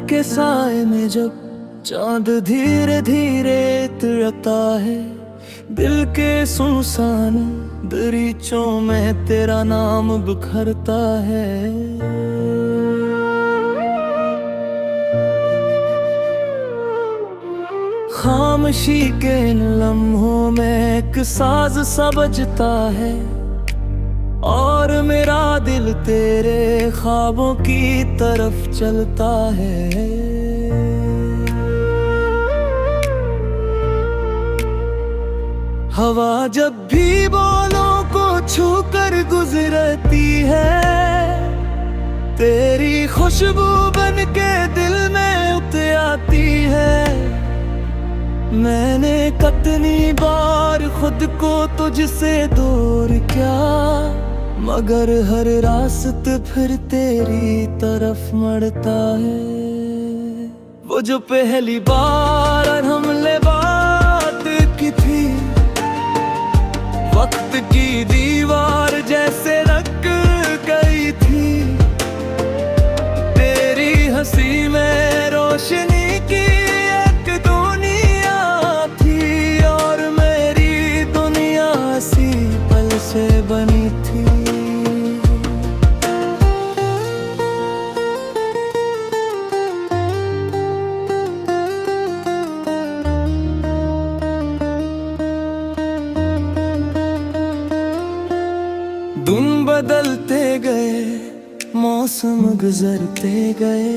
के साए में जब चांद धीरे धीरे तिड़कता है, दिल के सुनसान दरीचों में तेरा नाम बिखरता है। खामोशी के इन लम्हों में एक साज सा बजता है, और मेरा दिल तेरे ख्वाबों की तरफ चलता है। हवा जब भी बोलों को छूकर गुजरती है, तेरी खुशबू बन के दिल में उतर आती है। मैंने कितनी बार खुद को तुझसे दूर किया, मगर हर रास्ते फिर तेरी तरफ मुड़ता है। वो जो पहली बार हमने बात की थी, वक्त की दीवार जैसे रख गई थी। तेरी हंसी में रोशनी की एक दुनिया थी, और मेरी दुनिया इसी पल से बनी थी। दिन बदलते गए, मौसम गुजरते गए,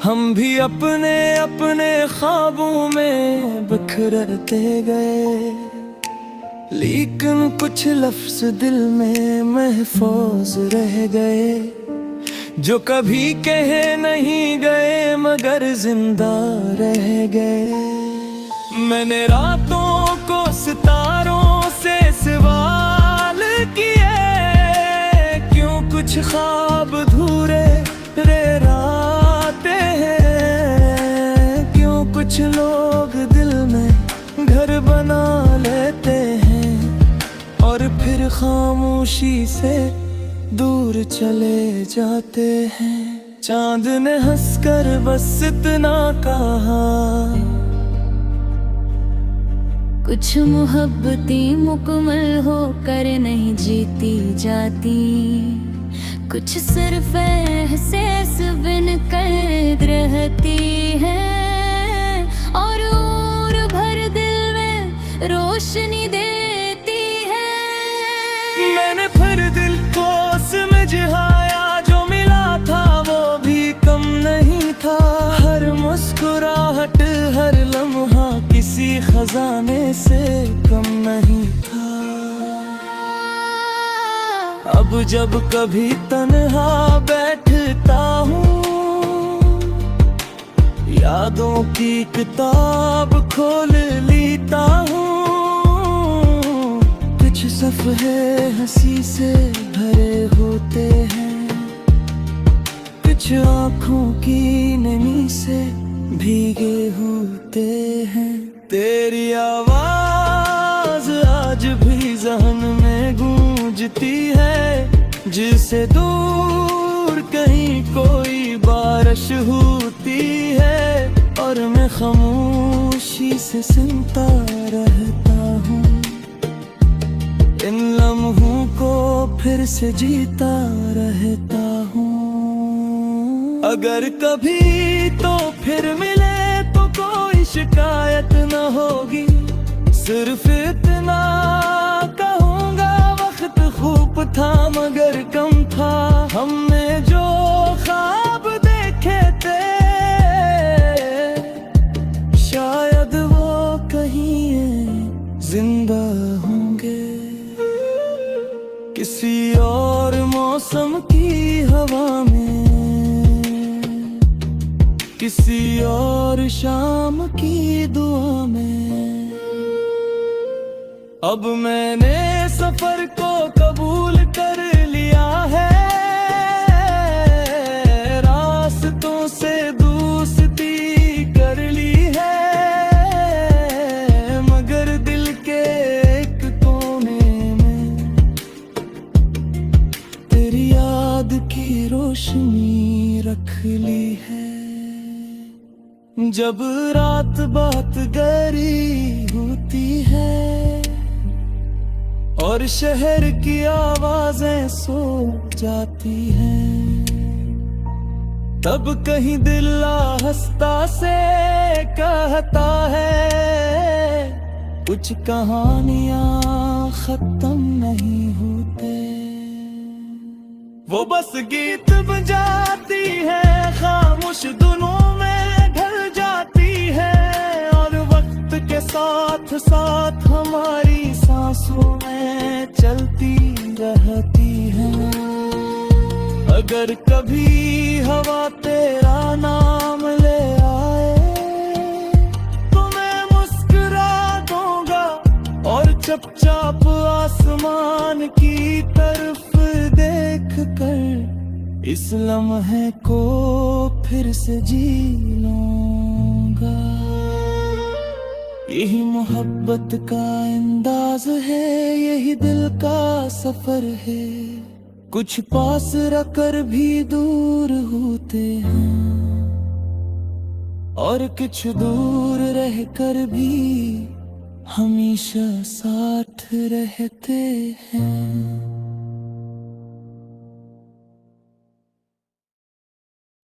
हम भी अपने अपने ख्वाबों में बिखरते गए। लेकिन कुछ लफ्ज दिल में महफूज रह गए, जो कभी कहे नहीं गए मगर जिंदा रह गए। मैंने रातों को सितारों से सवाल किए, क्यों कुछ ख्वाब धूरे रहते हैं, क्यों कुछ लोग दिल में घर बना लेते हैं, और फिर खामोशी से दूर चले जाते हैं। चांद ने हंसकर बस इतना कहा, कुछ मोहब्बतें मुकम्मल होकर नहीं जीती जाती, कुछ सिर्फ एहसास बिन कर रहती है, और भर दिल में रोशनी देती है। मैंने फिर दिल को समझाया, जो मिला था वो भी कम नहीं था। हर मुस्कुराहट हर लम्हा किसी खजाने से कम नहीं था। अब जब कभी तन्हा बैठता हूँ, यादों की किताब खोल लेता हूँ। कुछ सफ़े हंसी से भरे होते हैं, कुछ आँखों की नमी से भीगे होते हैं। तेरी आवाज आज भी ज़हन में गूंजती है, जिससे दूर कहीं कोई बारिश होती है, और मैं खामोशी से सुनता रहता हूँ। इन लम्हों को फिर से जीता रहता हूँ। अगर कभी तो फिर मिले तो कोई शिकायत न होगी, सिर्फ इतना कहूँगा, वक्त खूब था मगर कम था। हमने जो ख्वाब देखे थे, शायद वो कहीं जिंदा होंगे। किसी और मौसम की हवा में, किसी और शाम की दुआ में। अब मैंने सफर को कबूल कर लिया है, रास्तों से दोस्ती कर ली है, मगर दिल के एक कोने में तेरी याद की रोशनी रख ली है। जब रात बहुत गहरी होती है और शहर की आवाजें सो जाती हैं, तब कहीं दिल आहिस्ता से कहता है कुछ कहानियां खत्म नहीं होते। वो बस गीत बजाती है, खामोश धुनों में ढल जाती है और वक्त के साथ साथ हमारी सांसों में चलती रहती है। अगर कभी हवा तेरा नाम ले आए तो मैं मुस्कुरा दूंगा और चुपचाप आसमान की तरफ देख कर इस लम्हे को फिर से जी लूंगा। यही मोहब्बत का अंदाज है, यही दिल का सफर है। कुछ पास रखकर भी दूर होते हैं और कुछ दूर रहकर भी हमेशा साथ रहते हैं।